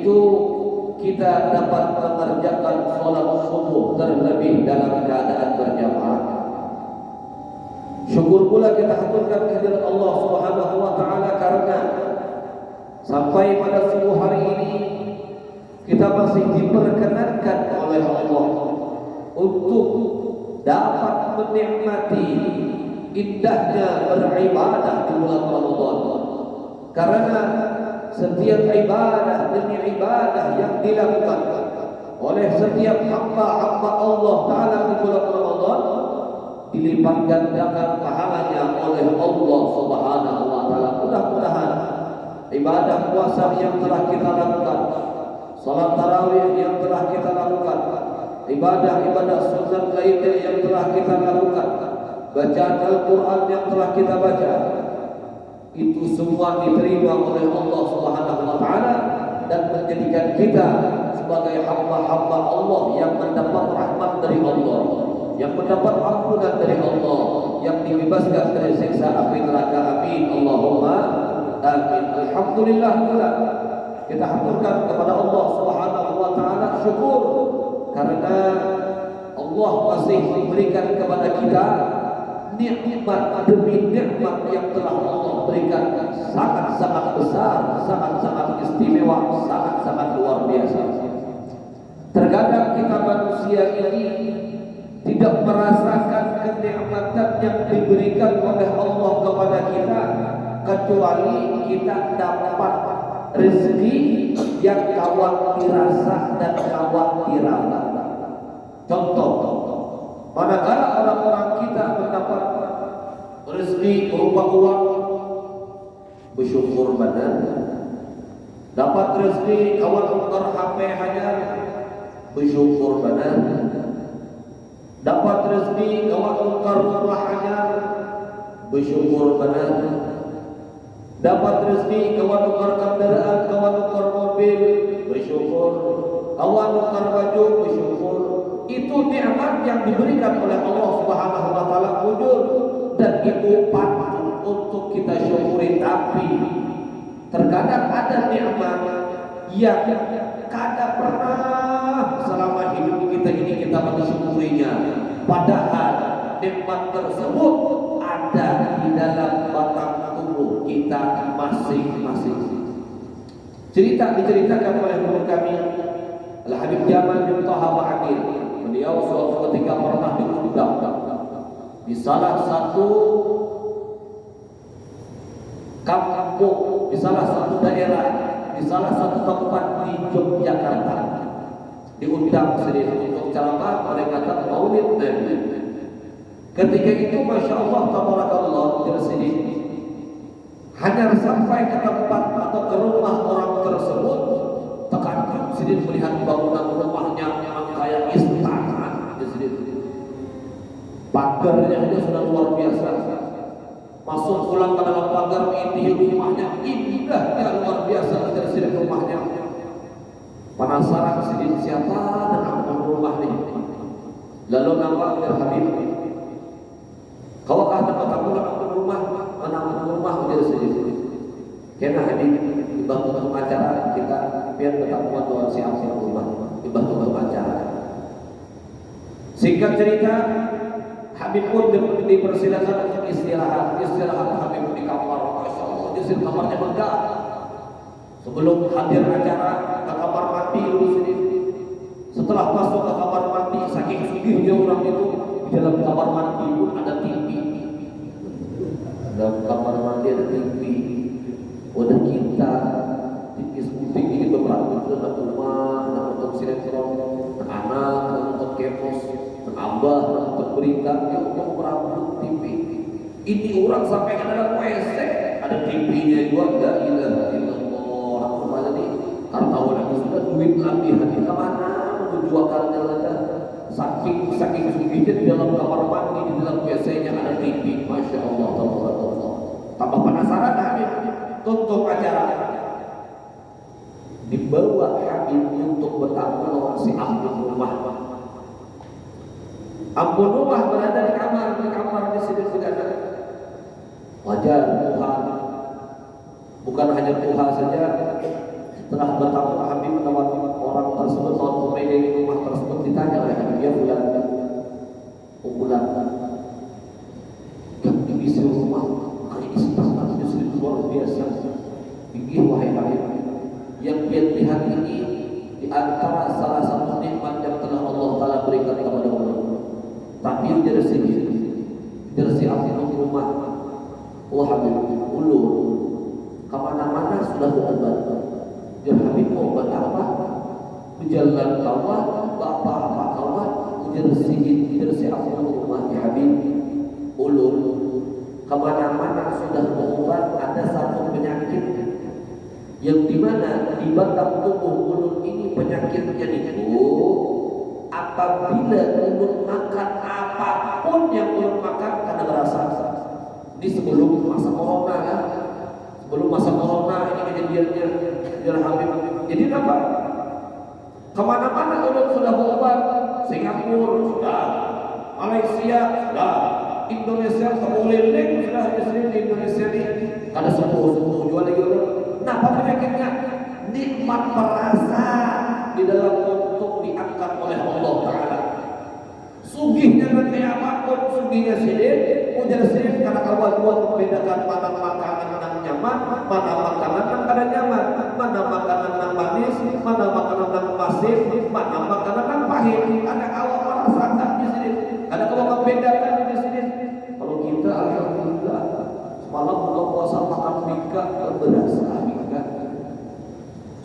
yaitu kita dapat mengerjakan sholat subuh terlebih dalam keadaan berjamaah. Syukur pula kita haturkan kehadirat Allah Subhanahu wa taala karena sampai pada subuh hari ini kita masih diperkenankan oleh Allah untuk dapat menikmati indahnya beribadah di bulan Ramadan. Karena setiap ibadah demi ibadah yang dilakukan oleh setiap hamba-hamba Allah Ta'ala di bulan Ramadan dilipat gandakan pahalanya oleh Allah Subhanahu wa taala. Mudah-mudahan ibadah puasa yang telah kita lakukan, salat tarawih yang telah kita lakukan, ibadah-ibadah sunat lainnya yang telah kita lakukan, bacaan Al-Quran yang telah kita baca, itu semua diterima oleh Allah Subhanahu wa taala dan menjadikan kita sebagai hamba-hamba Allah yang mendapat rahmat dari Allah, yang mendapat ampunan dari Allah, yang dibebaskan dari siksa api neraka. Amin Allahumma amin. Alhamdulillah pula kita haturkan kepada Allah Subhanahu wa taala syukur karena Allah masih memberikan kepada kita nikmat demi nikmat yang telah Allah berikan, sangat-sangat besar, sangat-sangat istimewa, sangat-sangat luar biasa. Terkadang kita manusia ini tidak merasakan kenikmatan yang diberikan oleh Allah kepada kita kecuali kita dapat rezeki yang kawan dirasa dan kawan diraba. Contoh, manakala orang-orang kita mendapat rezeki berupa uang, bersyukur benar. Dapat rezeki kawan tukar HP hanya, bersyukur benar. Dapat rezeki kawan tukar rumah hanya, bersyukur benar. Dapat rezeki kawan tukar kendaraan, kawan tukar mobil, bersyukur. Kawan tukar baju, bersyukur. Itu nikmat yang diberikan oleh Allah Subhanahu wa taala wujud dan itu patut untuk kita syukuri. Tapi terkadang ada nikmat yang kada pernah selama hidup kita ini kita mensyukurinya, padahal nikmat tersebut ada di dalam batang tubuh kita masing-masing. Diceritakan oleh guru kami Al-Habib Jamal bin Thaha Ba'aqil. Beliau suatu ketika pernah diundang di salah satu kampung, di salah satu daerah, di salah satu tempat di Yogyakarta. Diundang sendiri untuk ceramah peringatan Maulid Nabi. Ketika itu Masya Allah tabarakallah di sini hanya sampai ke tempat atau ke rumah orang tersebut, terkadang sini melihat bangunan rumahnya yang kayak istana di sini. Pagarnya aja sudah luar biasa. Masuk pulang ke dalam pagar ini rumahnya indahnya luar biasa dari sini rumahnya. Penasaran sini siapa dan apa rumah ini. Lalu nama Habib. Kau kah dapat tahu nama rumah dari sini. Karena Habib dibantu acara kita biar bertemu dengan siapa rumah dibantu acara. Singkat cerita, Habib pun dipersilakan untuk istirahat Habib di kamar. Masya Allah, di sini kamarnya megah. Sebelum hadir acara ke kamar mandi dulu sini. Setelah masuk ke kamar mandi, saking sugihnya orang itu, di dalam kamar mandi pun ada TV. Dalam kamar mandi ada TV. Udah kita tipis putih ini beberapa itu ada rumah, ada nonton sinetron, anak nonton kepos, abah nonton berita, yang merambut TV. Ini orang sampai ke dalam WC ada TV-nya juga. La ilaha illallah. Aku malah nih karena lagi sudah duit lagi hati kemana menjualkannya lagi. Saking sugihnya di dalam kamar mandi, di dalam WC-nya ada TV. Masya Allah, tabarakallah. Tambah penasaran Habib, tutup acara. Dibawa Habib untuk bertamu si ampun rumah. Ampun rumah berada di kamar di sini sudah ada. Wajar Tuhan, bukan hanya Tuhan saja, Setelah bertemu Habib lewat orang tersebut, tahun pemilik rumah tersebut ditanya oleh Habib, ya bulan bulan yang isi rumah hari istana justru luar biasa. Begini wahai Habib, yang dia lihat ini di antara salah satu nikmat yang telah Allah Ta'ala berikan kepada Allah. Tapi dari sini, dari si rumah, wah Habib, ulu kemana-mana sudah berobat. Dia Habib mau obat apa? Berjalan kawah, apa kawah, dari si rumah ya Habib, ulu kemana-mana sudah berobat. Ada satu penyakit yang dimana di batang tubuh ulun ini penyakitnya itu apabila ulun makan apapun yang ulun makan karena berasa. Ini sebelum masa corona kan, sebelum masa corona ini kejadiannya Dir Habib. Jadi apa? Kemana-mana ulun sudah berobat, Singapura sudah, Malaysia sudah, Indonesia keliling sudah di Indonesia ini. Ada sepuh jual lagi ulun. Kenapa penyakitnya? Nikmat perasa di dalam untuk diangkat oleh Allah Ta'ala. Sugihnya nanti apapun, sugihnya sidin, ujar sidin karena kawan buat membedakan mana makanan yang nyaman, mana makanan yang kada nyaman, mana makanan yang manis, mana makanan yang masin, mana makanan yang pahit. Ada kawan merasakan di sini, ada kawan membedakan di sini. Kalau kita alhamdulillah semalam buka puasa makan mika berasa.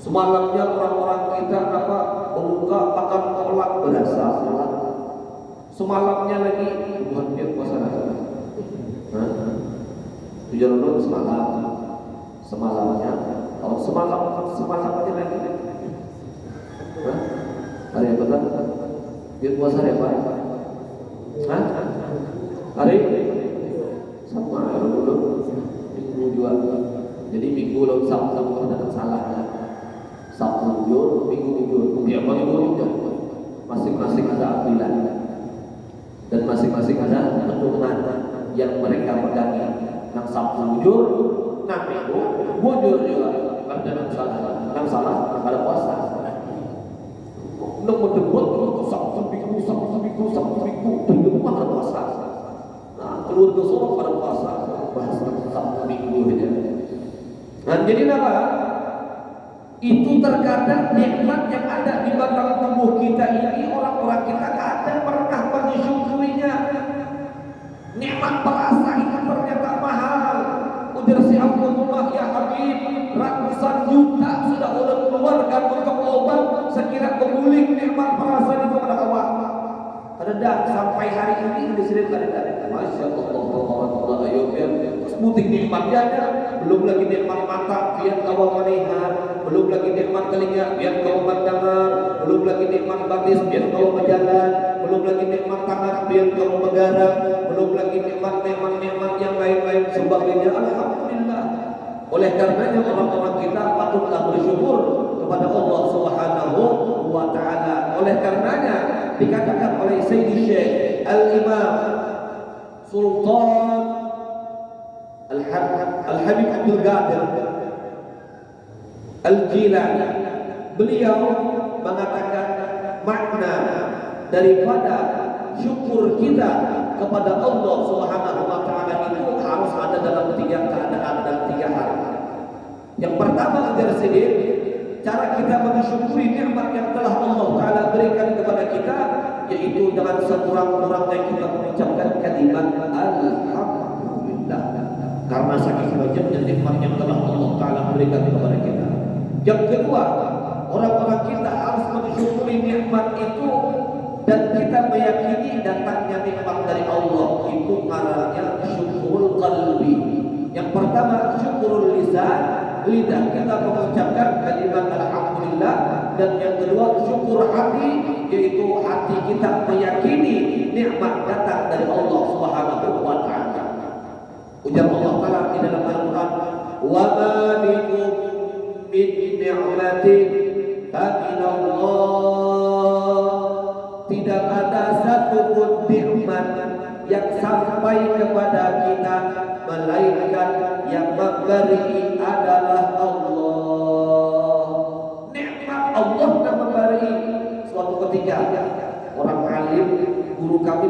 Semalamnya orang-orang kita membuka makan kolak berasa. Semalamnya lagi bukan dia puasa nasi. Tujuan semalam, semalamnya, kalau semalamnya lagi. Hari apa kan? Dia puasa hari apa? Hari sama dulu minggu juga. Jadi minggu lalu sama ada salahnya. Sabtu jujur, minggu jujur, dia apa jujur juga. Masing-masing ada ambilan dan masing-masing ada pedoman yang mereka pegangi. Yang Sabtu jujur, nah minggu jujur juga. Ada yang salah, ada puasa. Untuk mendebut itu Sabtu minggu, di rumah ada puasa. Nah keluar ke Solo pada puasa, bahas Sabtu minggu aja. Nah jadi apa? Itu terkadang nikmat yang ada di batang tubuh kita ini orang-orang kita kadang pernah mensyukurinya. Nikmat perasa itu ternyata mahal. Ujar si Abdullah, ya Habib, ratusan juta sudah ulun keluarkan untuk obat sekira memulih nikmat perasa itu pada kawan. Kadang sampai hari ini disebut kadang Masya Allah, ayo terus butik nikmatnya ada. Belum lagi nikmat mata biar kawan melihat, belum lagi nikmat telinga biar kawan mendengar, belum lagi nikmat batis biar kawan berjalan, belum lagi nikmat tangan biar kawan bergerak, belum lagi nikmat yang lain-lain sebagainya. Alhamdulillah. Oleh karenanya orang-orang kita patutlah bersyukur kepada Allah Subhanahu wa Ta'ala. Oleh karenanya dikatakan oleh Sayyidi Syekh Al-Imam Sultan Al-Habib Abdul Qadir Al-Jilani, beliau mengatakan makna daripada syukur kita kepada Allah Subhanahu wa Ta'ala itu harus ada dalam 3 keadaan dan 3 hal. Yang pertama adalah cara kita mensyukuri nikmat yang telah Allah Ta'ala berikan kepada kita, yaitu dengan sekurang-kurangnya kita mengucapkan kalimat Alhamdulillah, karena saking banyaknya nikmat yang telah Allah Ta'ala berikan kepada kita. Yang kedua, orang-orang kita harus mensyukuri nikmat itu dan kita meyakini datangnya nikmat dari Allah. Itu ngarannya syukurul qalbi. Yang pertama syukurul lisan, lidah kita mengucapkan kalimat Alhamdulillah. Dan yang kedua syukur hati, yaitu hati kita meyakini nikmat datang dari Allah Subhanahu wa Ta'ala. Ujar Allah Ta'ala di dalam Al-Quran, wa ma bikum min ni'matin faminallah. Tidak ada satupun nikmat yang sampai kepada kita melainkan yang memberi adalah Allah.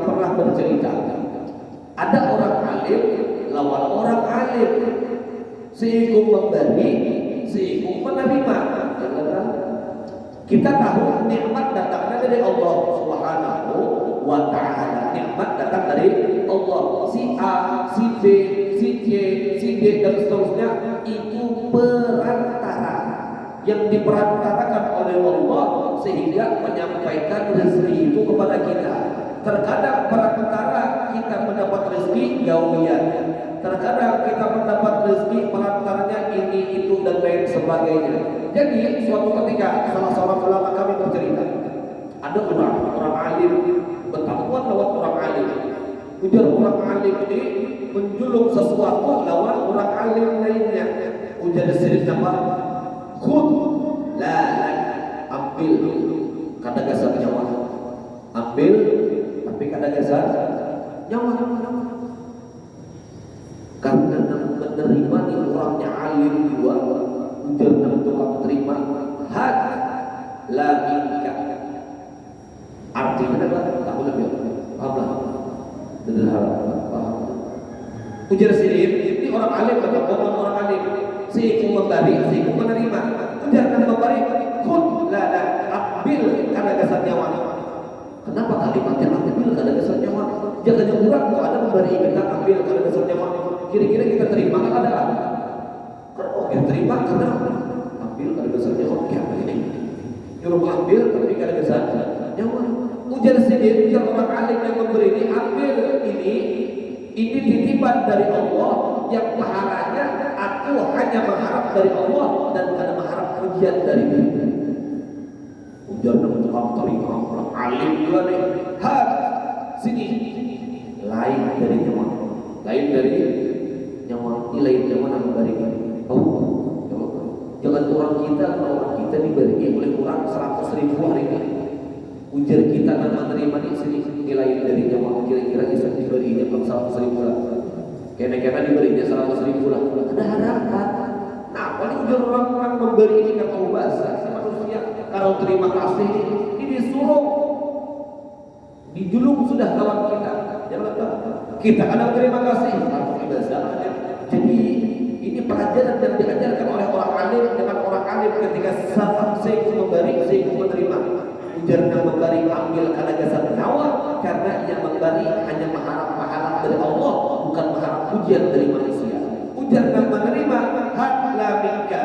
pernah bercerita, ada orang alim lawan orang alim, seikut memberi, seikut menerima. Kita tahu nikmat datangnya dari Allah Subhanahu wa Ta'ala. Nikmat datang dari Allah. Si A, si B, si C, si D dan seterusnya itu perantara yang diperantarakan oleh Allah sehingga menyampaikan rezeki itu kepada kita. Terkadang perantara kita mendapat rezeki gawian, terkadang kita mendapat rezeki perantaranya ini itu dan lain sebagainya. Jadi suatu ketika salah seorang ulama kami bercerita, ada orang alim bertamuan lawan orang alim. Ujar orang alim ini menjuluk sesuatu lawan orang alim lainnya. Ujar sirih nama khud la ambil kada gasar nyawa, ambil tapi kada gasar nyawa. Karena menerima nih orangnya alim juga, ujar tukang terima had la minka. Artinya adalah tak boleh paham. Paham. Ujar sini ini orang alim atau orang alim, si memberi, si menerima. Ujar dan memberi, khud la ambil karena gasar nyawa. Kenapa kalimatnya ambil karena gasar nyawa? Jangan kurang kalau ada memberi kita ambil karena gasar nyawa. Kira-kira kita terima kan ada? Kalau kita terima karena ambil karena gasar nyawa. Ya ini. Nyuruh ambil tapi karena gasar nyawa. Ujar sendiri, ujar orang alim yang memberi ini, ambil ini titipan dari Allah yang pahalanya aku hanya mengharap dari Allah dan karena mengharap pujian dari dia. Ujar untuk kamu terima orang alim juga nih. Had sini lain dari nyawa, lain dari nyawa, ini lain nyawa yang memberi ini. Oh, jangan orang kita kalau kita diberi oleh orang 100.000 hari ini. Ujar kita dan menerima ini sini nilai dari nyawa, kira-kira bisa diberinya belum 100.000 lah. Kena-kena diberinya 100.000 lah. Ada harapan. Nah, paling ujar orang memberi ini kan tahu bahasa manusia. Kalau terima kasih ini disuruh dijulung sudah kawan kita. Jangan kita kadang terima kasih atau bahasa. Jadi ini pelajaran yang diajarkan oleh orang alim dengan orang alim ketika saya memberi, saya menerima. Ujar yang memberi ambil karena gasar nyawa, karena yang memberi hanya mengharap pahala dari Allah, bukan mengharap pujian dari manusia. Ujar yang menerima had la minka.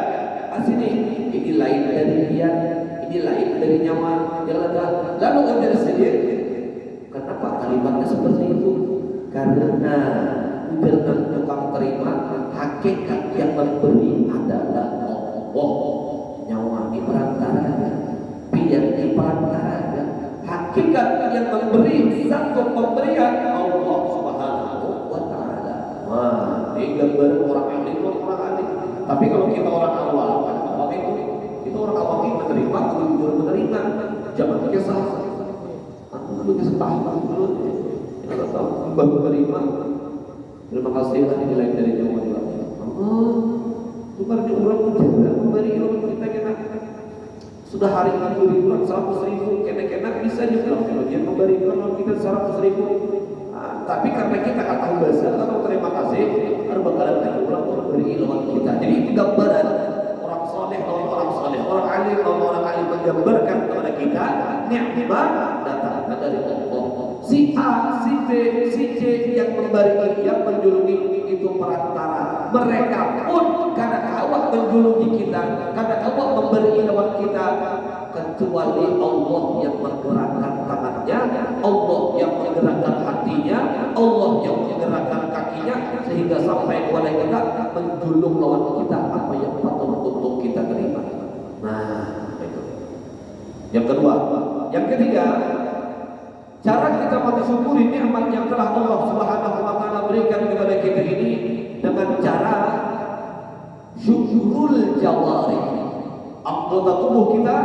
Asini ini lain dari dia, ini lain dari nyawa. Lalu ujar sendiri, kenapa kalimatnya seperti itu? Karena ujar yang tukang terima hakikat yang memberi adalah Allah. Nyawa di perantaranya, yang di perantaranya, hakikat yang memberi satu pemberian Allah Subhanahu wa Ta'ala. Wah, ini gambar orang alim, orang alim. Tapi kalau kita orang awam, kita orang awam ini menerima, jujur menerima, jangan pakai salah. Lu bisa tahu dulu, kita tahu baru menerima. Terima kasih lah nilai dari nyawa juga. Tukar di orang menjaga memberi ilmu kita kena. Sudah hari ini beri kurang 100.000, kena-kena bisa juga kalau dia memberi kalau kita 100.000. Tapi karena kita nggak tahu bahasa, kalau terima kasih, harus bakalan lagi pulang memberi ilmu kita. Jadi itu gambaran orang soleh lawan orang soleh, orang alim lawan orang alim menggambarkan kepada kita nikmat datang dari Allah. Si A, si B, si C yang memberi, yang menjuluki itu perantara. Mereka pun kadang awak menjuluki kita, kadang awak memberi ilmu kita, kecuali Allah yang menggerakkan tangannya, Allah yang menggerakkan hatinya, Allah yang menggerakkan kakinya, sehingga sampai kepada kita menjuluk lawan kita apa yang patut untuk kita terima. Nah, itu. Yang kedua, yang ketiga, cara kita mensyukuri nikmat yang telah Allah Subhanahu wa Ta'ala berikan kepada kita ini dengan cara syukurul jawari. Anggota tubuh kita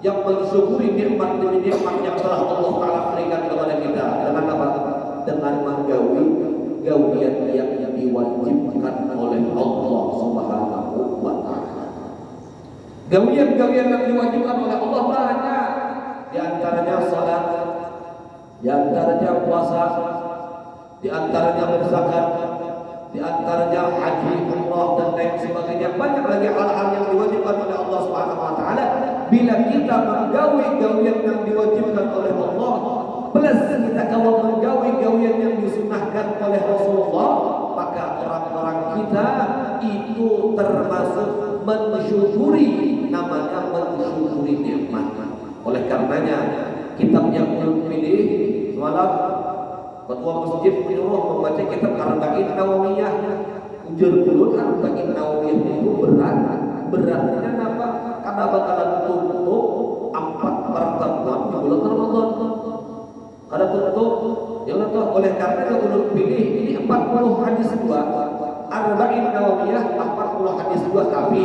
yang mensyukuri nikmat demi nikmat yang telah Allah Ta'ala berikan kepada kita dengan apa? Dengan menggawi gawian yang diwajibkan oleh Allah Subhanahu wa Ta'ala. Gawian-gawian yang diwajibkan oleh Allah banyak. Di antaranya salat, Di antaranya puasa, di antaranya berzakat, di antaranya haji, umrah dan lain sebagainya. Banyak lagi hal-hal yang diwajibkan oleh Allah Subhanahu wa taala. Bila kita menggawi gawian yang diwajibkan oleh Allah, plus kita kalau menggawi gawian yang disunahkan oleh Rasulullah, maka orang-orang kita itu termasuk mensyukuri, namanya mensyukuri nikmat. Oleh karenanya kitab yang belum pilih semalam ketua masjid menyuruh membaca kitab Arba'in Nawawiyah. Ujar dulu Arba'in Nawawiyah itu beratnya apa? Karena bakalan tutup 4 pertemuan di bulan Ramadan. Ada tutup, ya Allah. Oleh karena itu ulun pilih ini 40 hadis 2. Arba'in Nawawiyah 40 hadis 2, tapi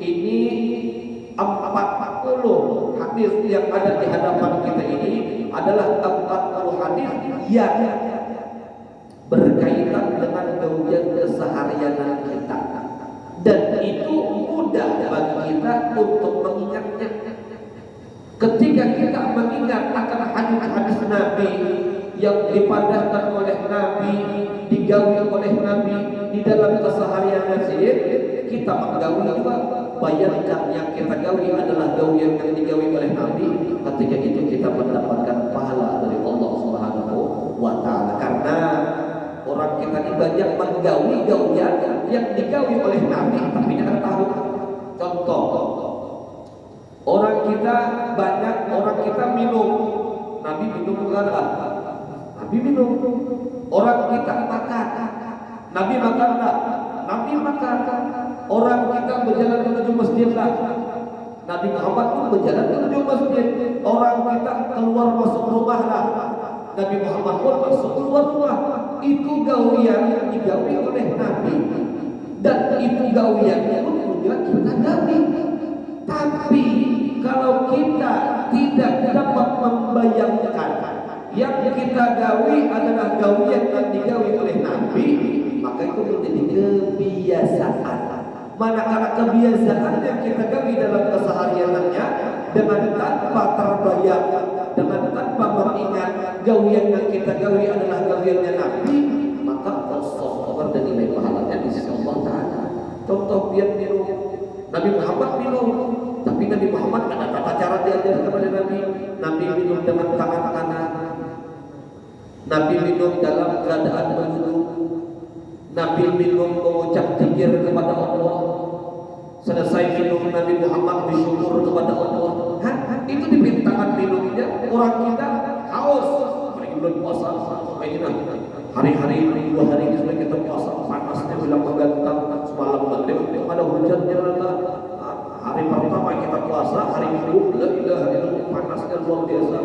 ini 40 hadis yang ada di hadapan kita ini adalah 40 hadis yang berkaitan dengan gawian keseharian kita, dan itu mudah bagi kita untuk mengingatnya. Ketika kita mengingat akan hadis-hadis Nabi yang dipadahkan oleh Nabi, digawi oleh Nabi di dalam keseharian kita menggawi juga. Bayangkan yang kita gawi adalah gawian yang digawi oleh Nabi. Ketika itu kita mendapatkan pahala dari Allah Subhanahu wa taala. Karena orang kita ini banyak menggawi gawian yang digawi oleh Nabi, tapi tidak tahu. Contoh, orang kita minum. Nabi minum bukan? Nabi minum. Orang kita makan. Nabi makan enggak? Nabi makan. Orang kita berjalan menuju masjid lah. Nabi Muhammad pun berjalan menuju masjid. Orang kita keluar masuk rumah lah. Nabi Muhammad pun masuk keluar rumah. Itu gawian yang digawi oleh Nabi. Dan itu gawian pun juga kita gawi. Tapi kalau kita tidak dapat membayangkan yang kita gawi adalah gawian yang digawi oleh Nabi, maka itu menjadi kebiasaan. Manakala kebiasaan yang kita gawi dalam kesehariannya dengan tanpa terbayang, dengan tanpa mengingat gawian yang kita gawi adalah gawiannya Nabi, maka Allah dan nilai pahalanya di sisi Allah Taala. Contoh biar minum, Nabi Muhammad minum, tapi Nabi Muhammad ada tata cara diajar kepada Nabi. Nabi minum dengan tangan kanan, Nabi minum dalam keadaan berwudu, Nabi minum mengucap zikir kepada Allah. Selesai minum Nabi Muhammad bersyukur kepada Allah. Itu dipintakan minumnya. Orang kita haus, apalagi bulan puasa. Hari-hari 2 hari ini sudah kita puasa, panasnya bilang menggantang. Semalam maghrib ada hujannya. Hari pertama kita puasa, hari Minggu, panasnya luar biasa.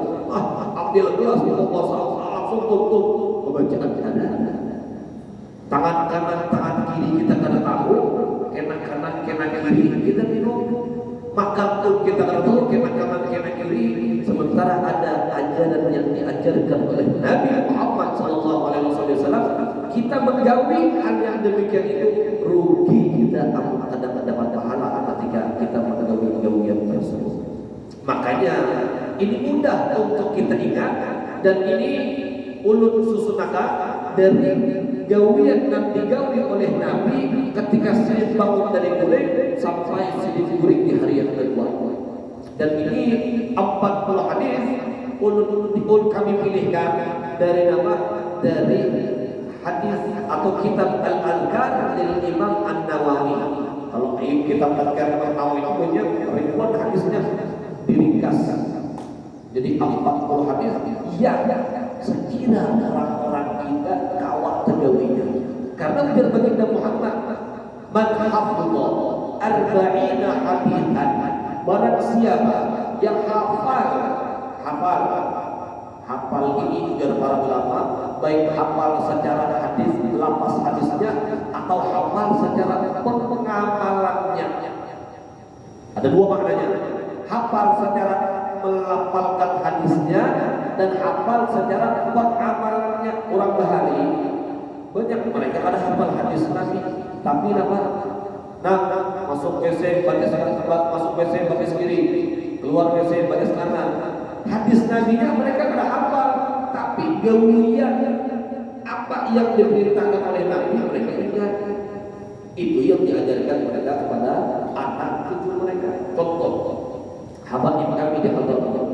Ambil gelas kita puasa, langsung tutup pembacaan ada. Tangan kanan, tangan kiri kita kada tahu, kena kanan, kena kiri kita minum. Makan pun kita kada tahu, kena kanan, kena kiri. Sementara ada ajaran yang diajarkan oleh Nabi Muhammad SAW. Kita menggawi hal yang demikian itu, rugi kita akan dapat pahala ketika kita menggawi gawian tersebut. Makanya ini mudah untuk kita ingat, dan ini ulun susunakan dari gawian yang digawi oleh Nabi ketika saya bangun dari guling sampai saya guling di hari yang kedua. Dan ini 40 hadis ulun kami pilihkan dari hadis atau kitab Al-Adhkar dari Imam An-Nawawi. Kalau kitab Al-Adhkar An-Nawawi itu banyak ribuan hadisnya diringkas. Jadi 40 hadis yang sekira orang-orang kita kawat tegawinya. Karena ujar baginda Muhammad, man hafadha arba'ina hadithan, barang siapa yang hafal ini ujar para ulama, baik hafal secara hadis, lapas hadisnya, atau hafal secara pengamalannya. Ada 2 maknanya. Hafal secara melafalkan hadisnya dan hafal secara pengamalannya. Orang bahari banyak mereka ada hafal hadis Nabi, tapi apa? Masuk WC baris kanan, masuk WC baris kiri, keluar WC baris kanan. Hadis Nabi-nya mereka kada hafal, Tapi gawian apa yang diperintahkan oleh Nabi mereka ingat. Itu yang diajarkan mereka kepada anak cucu mereka. Contoh, habaib kami di Hadramaut.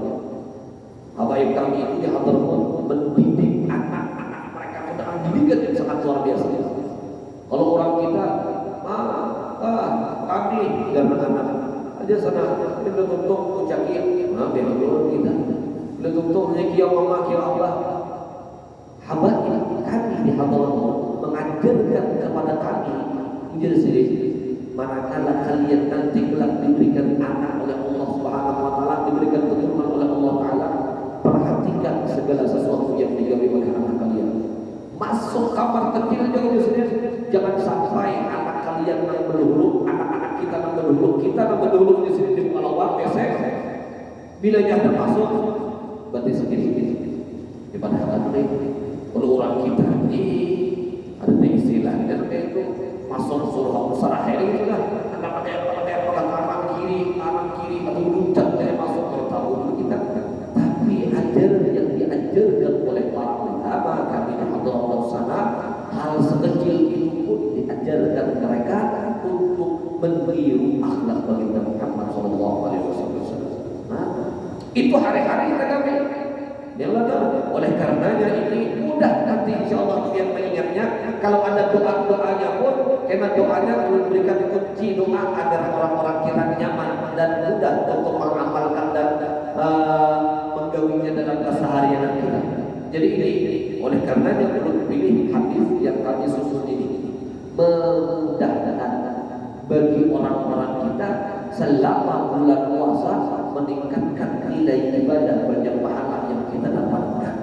Habaib kami itu di Hadramaut mendidik anak-anak mereka dengan didikan yang sangat luar biasa. Kalau orang kita, kami dan anak aja sana, kita tutup kucakin, biar dulu kita, kita tutup hanya kia mama kia Allah. Habaib kami di Hadramaut mengajarkan kepada kami menjadi sendiri. Manakala kalian nanti kelak diberikan anak oleh Allah Subhanahu wa taala, diberikan keturunan oleh Allah taala, perhatikan segala sesuatu yang digawe oleh anak kalian. Masuk kamar kecil juga sendiri. Jangan sampai anak kalian yang berdahulu, anak-anak kita yang berdahulu, kita yang berdahulu di sini di Palawar besek. Bila ada masuk, berarti sedikit. Di pada hari kalau orang kita ini ada istilah dan itu masuk surah musarah itu lah. Anda pakai kanan kiri atau luncat dari masuk ke tahu kita. Tapi ajaran yang diajarkan oleh para ulama kami di Hadramaut sana, hal sekecil itu pun diajarkan mereka untuk meniru akhlak baginda Muhammad SAW. Itu hari-hari kita kami. Oleh karenanya ini mudah nanti insya Allah kalian mengingatnya. Kalau ada doa-doanya pun, karena doanya perlu diberikan kunci doa agar orang-orang kita nyaman dan mudah untuk mengamalkan dan menggawinya dalam keseharian kita. Jadi ini oleh karenanya perlu pilih hadis yang kami susun ini memudahkan bagi orang-orang kita selama bulan puasa meningkatkan nilai ibadah banyak pahala yang kita dapatkan.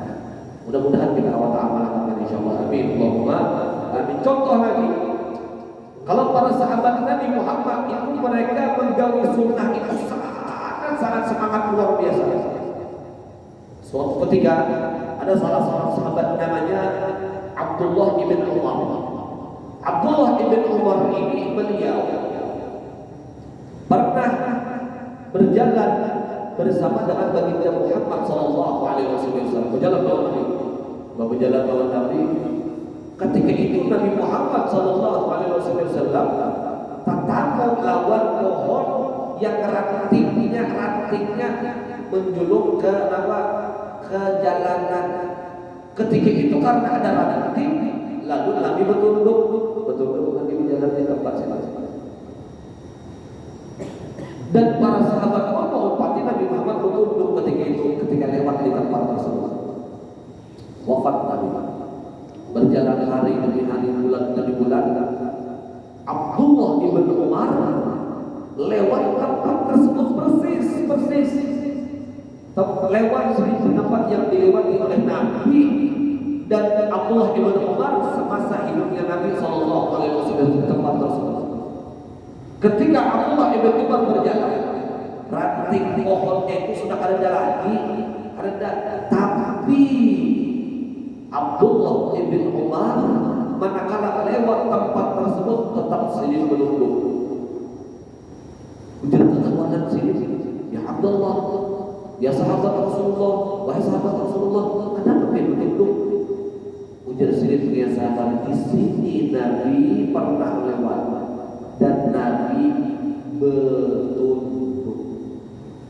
Mudah-mudahan kita awal amalkan insyaallah. Amin. Allahumma amin. Contoh lagi, kalau para sahabat Nabi Muhammad itu mereka menggawi sunnah itu sangat semangat luar biasa. Suatu ketika ada salah seorang sahabat namanya Abdullah ibn Umar. Abdullah ibn Umar ini beliau pernah berjalan bersama dengan baginda Muhammad sallallahu alaihi wasallam. Berjalan bawa Nabi. Ketika itu Nabi Muhammad sallallahu alaihi wasallam tatap lawan pohon yang rantingnya menjulur ke jalanan. Ketika itu karena ada ranting, lalu Nabi bertunduk Nabi berjalan di tempat sana. Dan para sahabat menghormati Nabi Muhammad bertunduk ketika lewat di tempat tersebut. Wafat Nabi. Berjalan hari demi hari, bulan demi bulan. Abdullah ibn Umar lewat tempat tersebut persis. Lewat di tempat yang dilewati oleh Nabi dan Abdullah ibn Umar semasa hidupnya Nabi sallallahu alaihi wasallam di tempat tersebut. Ketika Abdullah ibn Umar berjalan, ranting pohonnya itu sudah ada lagi, tapi Abdullah ibn Umar manakala lewat tempat tersebut tetap sendiri menunduk. Ujar ketawanan sini, ya Abdullah, ya sahabat Rasulullah, wahai sahabat Rasulullah, kenapa kalian menunduk? Ujar sini punya sahabat, di sini Nabi pernah lewat dan Nabi bertunduk.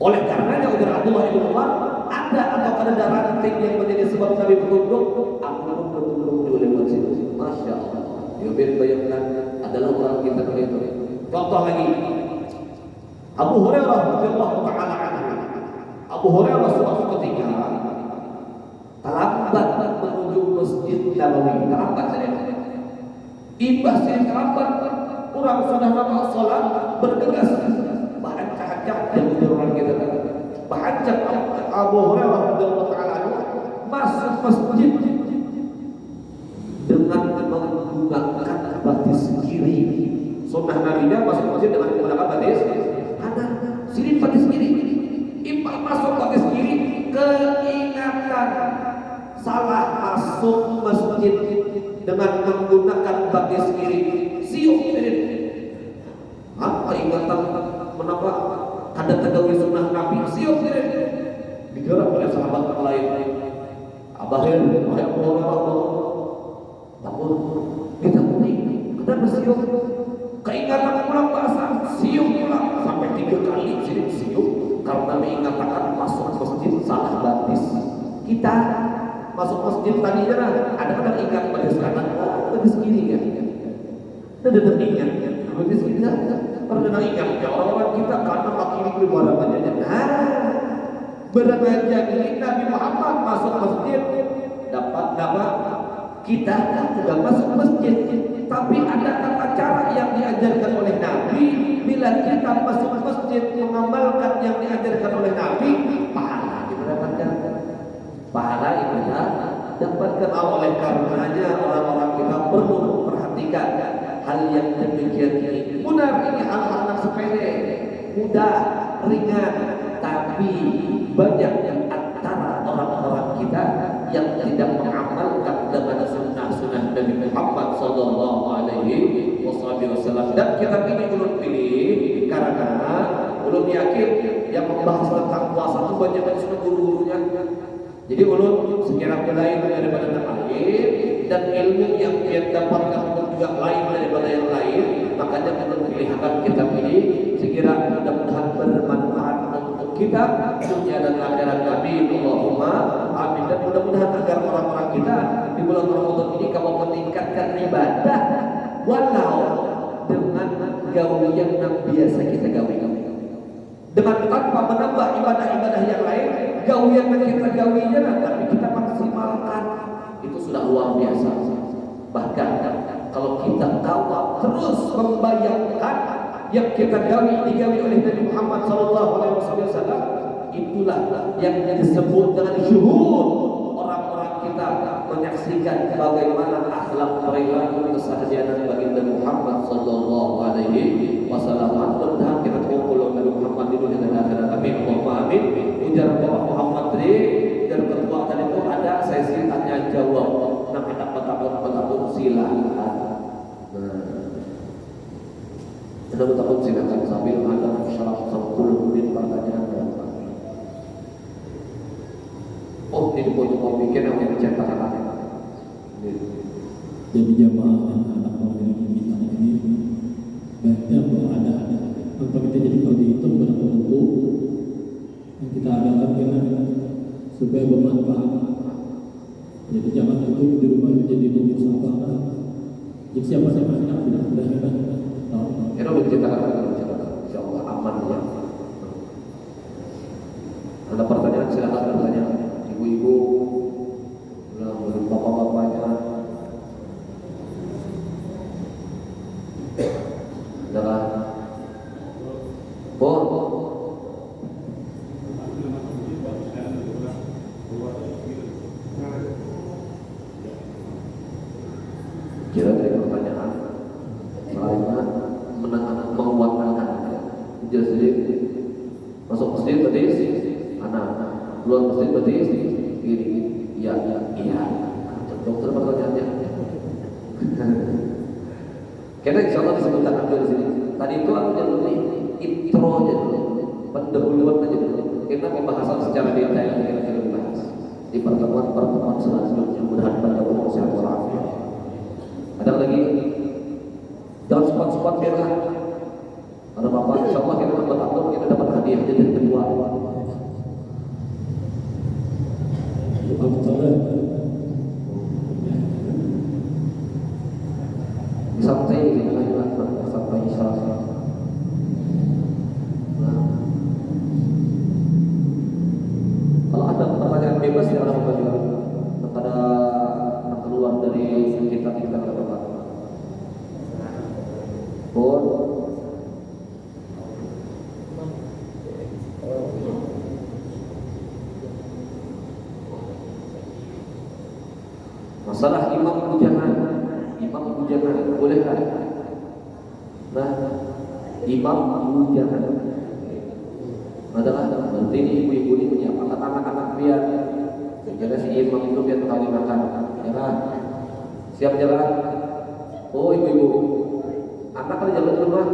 Oleh karenanya ujar Abdullah ibn Umar, ada atau ada ranting yang menjadi sebab Nabi bertunduk, aku pun bertunduk di lewat situ. Masya Allah. Ya bayangkan adalah orang kita itu. Contoh lagi, Abu Hurairah radhiyallahu taala anhu. Abu Hurairah suatu ketika terlambat menuju Masjid Nabawi. Terlambat saja. Imbasnya terlambat. Orang sudah lama sholat bergegas. Bahacak yang orang kita. Bahacak Abu Hurairah radhiyallahu taala anhu masuk masjid dengan menggunakan batis kiri. Sunnah Nabi-nya masuk masjid dengan menggunakan batis kanan. Sini batis kiri. Imam masuk batis kiri, keingatan salah masuk masjid dengan menggunakan batis kiri. Siuk ini. Apa ingatan menapa ada tegawi sunnah Nabi? Siuk ini. Digerak oleh sahabat lain. Abahin, ayam orang takut kita kuning, kenapa siung? Keingatan pulang bahasa siung pulang sampai 3 kali siung karena mengatakan masuk masjid salah baptis. Kita masuk masjid tadi ada ingat baris kanan, baris kiri kan? Ada ingat, baris kiri pernah ingat ya orang-orang kita kanan kiri keluar aja. Beranjak ini Nabi Muhammad masuk masjid dapat kita sudah masuk masjid, tapi ada tata cara yang diajarkan oleh Nabi. Bila kita masuk masjid mengamalkan yang diajarkan oleh Nabi, pahala kita dapatkan. Pahala itu dapatkan. Oleh karenanya orang-orang kita perlu memperhatikan hal yang demikian ini. Benar, ini hal-hal yang sepele, mudah, ringan, tapi banyak yang antara orang-orang kita yang tidak mengamalkan dengan sunnah-sunnah Nabi Muhammad sallallahu alaihi wasallam. Dan kitab ini ulun pilih karena ulun yakin yang membahas tentang puasa itu banyak yang sudah guru-gurunya. Jadi ulun sekiranya lain daripada yang lain dan ilmu yang dia dapatkan juga lain daripada yang lain, makanya ulun pilihkan kitab ini sekiranya mudah-mudahan bermanfaat untuk kita dunia dan akhirat kami. Allahumma amin. Dan mudah-mudahan agar orang-orang kita di bulan Ramadan ini kalau meningkatkan ibadah walau dengan gawian yang biasa kita gawi, dengan tanpa menambah ibadah-ibadah yang lain, gawian yang kita gawinya tapi kita maksimalkan, itu sudah luar biasa. Bahkan kalau kita kawal terus membayangkan yang kita digawi oleh Nabi Muhammad SAW, itulah yang disebut dengan syuhud. Orang-orang kita menyaksikan bagaimana akhlak perilaku keseharian baginda Muhammad SAW. Mudah-mudahan kita kumpul Nabi Muhammad di dunia dan akhirat. Amin. Amin. Ujar Bapak Muhammad tadi, ujar ketua tadi itu ada sesi tanya jawab. Nah, kita petakut silakan. Anda takut silakan sambil ada syarat sempurna di pertanyaan. Oh, ini foto kopi yang dicetak anak. Jadi jamaah yang anak memiliki kita ini baiknya kalau ada atau kita jadi kalau dihitung berapa buku yang kita adakan dengan supaya bermanfaat. Jadi jangan itu di rumah jadi musyawarah. Jadi siapa-siapa yang tidak ada. Kita menceritakan insya Allah aman ya. Ada pertanyaan silakan bertanya, ibu-ibu, bapak-bapaknya. Adalah kira dari pertanyaan lainnya menguatkan jadi masuk masjid tadi anak keluar masjid tadi gini iya dokter pertanyaannya kita insya Allah disebutkan ambil di sini tadi itu artinya dulu intro aja dulu pendahuluan aja dulu kita pembahasan secara detail yang kita bahas di pertemuan selanjutnya. Mudah-mudahan pada waktu sehat walafiat. Ada lagi jangan sempat-sempat biarlah ada bapak insya Allah kita dapat takut kita dapat hadiah jadi kedua santai gitu lah sampai insyaallah. Kalau ada pertanyaan bebas ya orang bagi kepada yang keluar dari kita katakan masalah imam bujangan boleh kan? Nah, imam bujangan adalah berarti ini ibu-ibu ini menyiapkan anak-anak biar jadi si imam itu biar kali makan, ya kan? Siap jalan? Oh ibu-ibu, anak kan jalan rumah,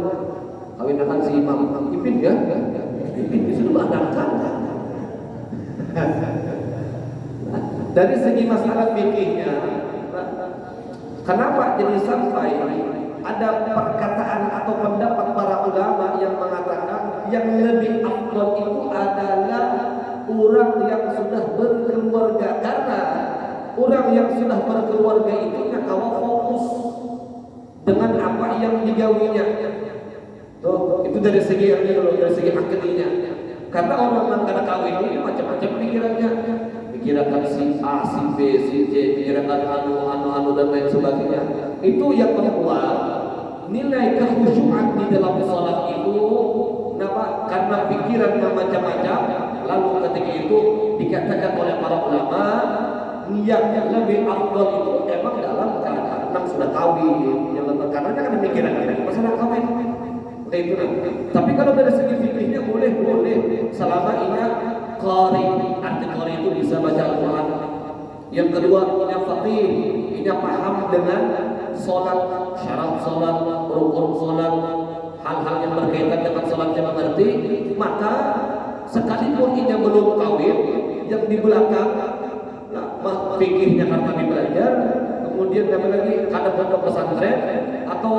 kawin akan si imam, ipin ya? Ipin disuruh anak kan? dari segi masalah fikihnya, kenapa jadi sampai ada perkataan atau pendapat para ulama yang mengatakan yang lebih afdal itu adalah orang yang sudah berkeluarga, karena orang yang sudah berkeluarga itu kawa fokus dengan apa yang digawinya. Tuh, itu dari segi yang dulu, dari segi akidahnya. Karena orang yang kada kawin ini macam-macam pikirannya. Pikiran si A, si B, si C, pikiran anu dan lain sebagainya. Itu yang membuat nilai kekhusyuan di dalam salat itu kenapa? Karena pikiran yang macam-macam. Lalu ketika itu dikatakan oleh para ulama yang lebih afdal itu emang dalam keadaan sudah kawin, yang karena kan pikiran masalah kawin. Itu tapi kalau dari segi fikihnya boleh selama ini qari, arti qari itu bisa baca Al-Quran. Yang kedua ini faqih, ini paham dengan sholat, syarat sholat, rukun sholat, hal-hal yang berkaitan dengan sholatnya mengerti. Maka sekalipun ini belum kawin, yang di belakang fikihnya karena belajar, kemudian lagi ada pondok pesantren atau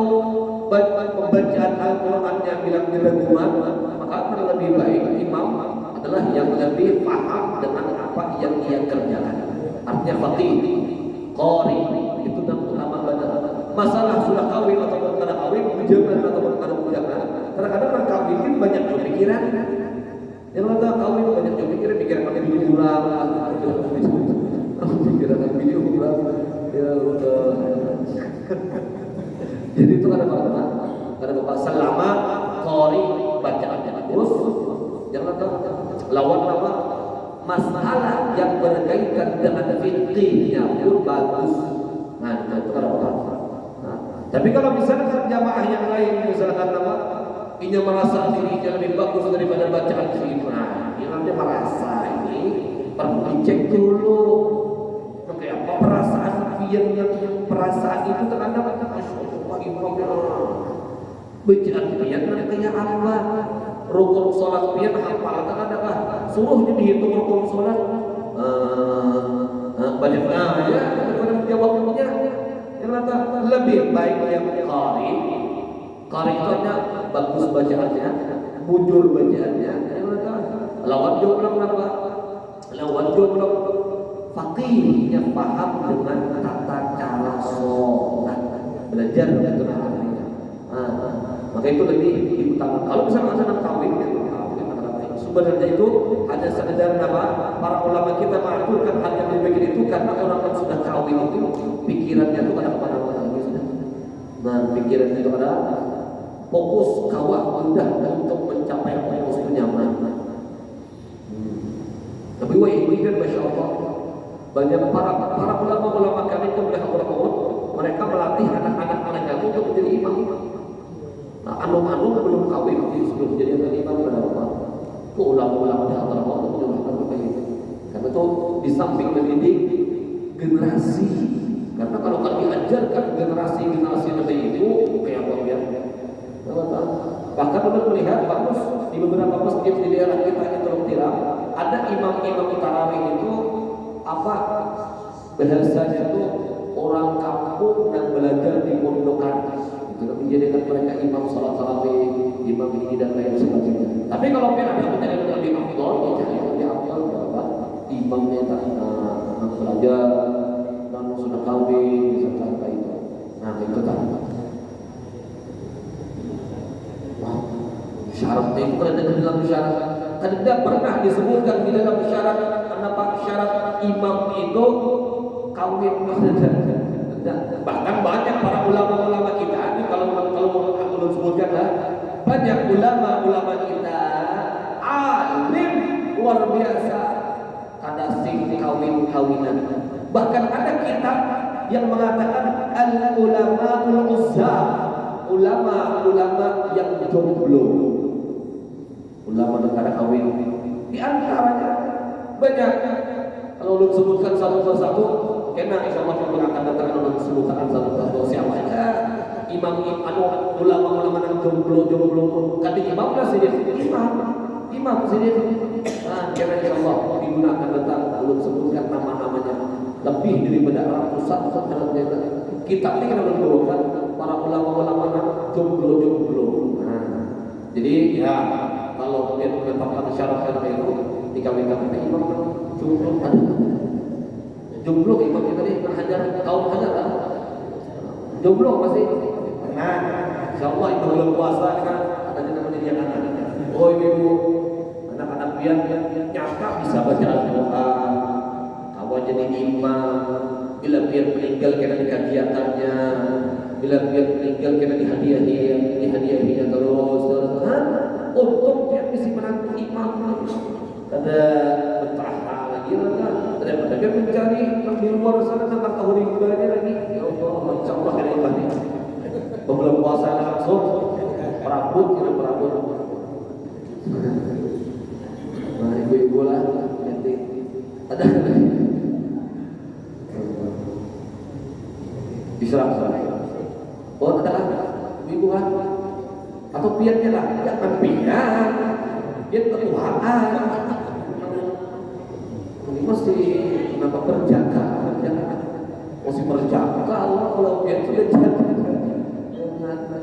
pembacaan Al-Qurannya bilang diragukan, maka lebih baik imam adalah yang lebih paham dengan apa yang dia kerjakan. Artinya faqih, qari, itu yang utama benar. Masalah sudah kawin atau tidak kawin, bujangan atau tidak bujangan. Kadang-kadang orang kawin ini banyak pikiran. Yang ada kawin banyak pikiran pakai video ulang, pikiran video ulang. Ya jadi itu ada bapak selama qari bacaannya bagus, jangan lawan apa masalah yang berkaitan dengan fikihnya pun bagus. Nah itu ada bapak. Tapi kalau misalkan jamaah yang lain misalkan apa ini merasa dirinya lebih bagus daripada bacaan fikih, nah dia merasa ini perlu dicek dulu. Oke, apa perasaan itu terhadap imamnya bacaan pian kayak apa, rukun sholat pian hafal tak ada kah, suruh dihitung rukun sholat banyak ya daripada menjawabnya. Yang kata lebih baik yang qari itu bagus bacaannya, bujur bacaannya. Yang kata lawan jomblang faqih yang paham dengan tata cara sholat, belajar itu artinya. Maka itu lebih diutamakan. Kalau misalnya anak kawin, sebenarnya itu hanya sekedar para ulama kita mengaturkan hal yang lebih itu karena orang yang sudah kawin itu pikirannya itu ada kemana-mana sudah. Nah pikirannya itu ada fokus kawah mudah untuk mencapai fokus nyaman. Tapi ini kan masya Allah banyak para ulama kami itu mereka melatih anak-anak mereka itu untuk menjadi imam. Nah, anu belum kawin sebelum jadi imam berapa? Ulama-ulama di antara orang itu juga begitu. Karena itu di samping mendidik generasi. Karena kalau diajarkan generasi nanti itu kayak apa ya? Bahkan untuk melihat bagus di beberapa masjid di daerah kita di Teluk Tiram ada imam-imam tarawih itu apa bahasanya itu orang kampung yang belajar di pondokan itu menjadikan mereka imam salat tarawih, imam ini dan lain sebagainya. Tapi kalau ada menjadi lebih afdal, ya lebih afdal berapa imamnya tadi belajar dan sudah kawin serta itu. Nah itu tadi. Syaratnya itu ada di dalam syarat. Tidak pernah disebutkan di dalam syarat kenapa syarat imam itu kawin. Bahkan banyak para ulama-ulama kita ini kalau aku sebutkan lah, banyak ulama-ulama kita alim luar biasa kada sing kawin-kawinan. Bahkan ada kitab yang mengatakan al-ulama ul-uzzab, ulama-ulama yang jomblo. Ulama negara kawin di antaranya banyak. Kalau lu sebutkan satu persatu, kena insyaallah kita akan datang untuk sebutkan satu persatu siapa aja. Imam ulama yang jomblo kan imam lah sih imam. imam sini. Karena insyaallah digunakan tentang belum sebutkan nama-namanya lebih daripada ratusan kitab ini kan mendoakan para ulama-ulama jomblo. Jadi ya kalau dia menetapkan syarat-syarat itu dikawinkan dengan imam jomblo ada. Jomblo imam kita nih hajar kaum hajar lah. Jomblo masih. Nah, insyaallah itu bulan puasa kan ada nama menyediakan. Oh ibu, anak-anak biar nyangka bisa baca Al-Quran, awal jadi imam. Bila biar meninggal kena dikajiatannya, bila biar meninggal kena dihadiahinya terus. Untuk dia bisa menantu imam. Ada bertahan lagi lah. Daripada dia mencari di luar sana tentang tahun ibadahnya lagi. Ya Allah, insyaallah kena ibadah. Belum puasa langsung perabot. Nah, ibu-ibu lah nanti ada diserah. Oh ada ibu kan atau piatnya lah, jangan piat ketuhaan. Ini mesti kenapa berjaga, mesti berjaga Allah kalau piat sudah jaga.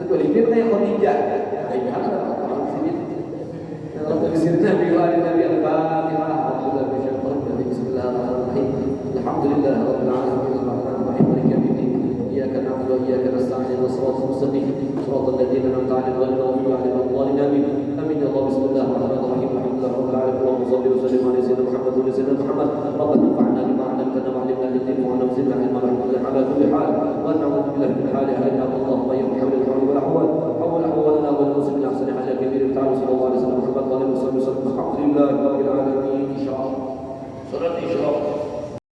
Kecuali piat kayak Khadijah, orang sini. Kalau dari sini Nabi Al-Fatihah, Bismillahirrahmanirrahim. Alhamdulillah Rabbil alamin arrahmanir rahim maliki yaumiddin. Iyyaka na'budu wa iyyaka nasta'in. Shiratal mustaqim. Shiratal ladzina an'amta 'alaihim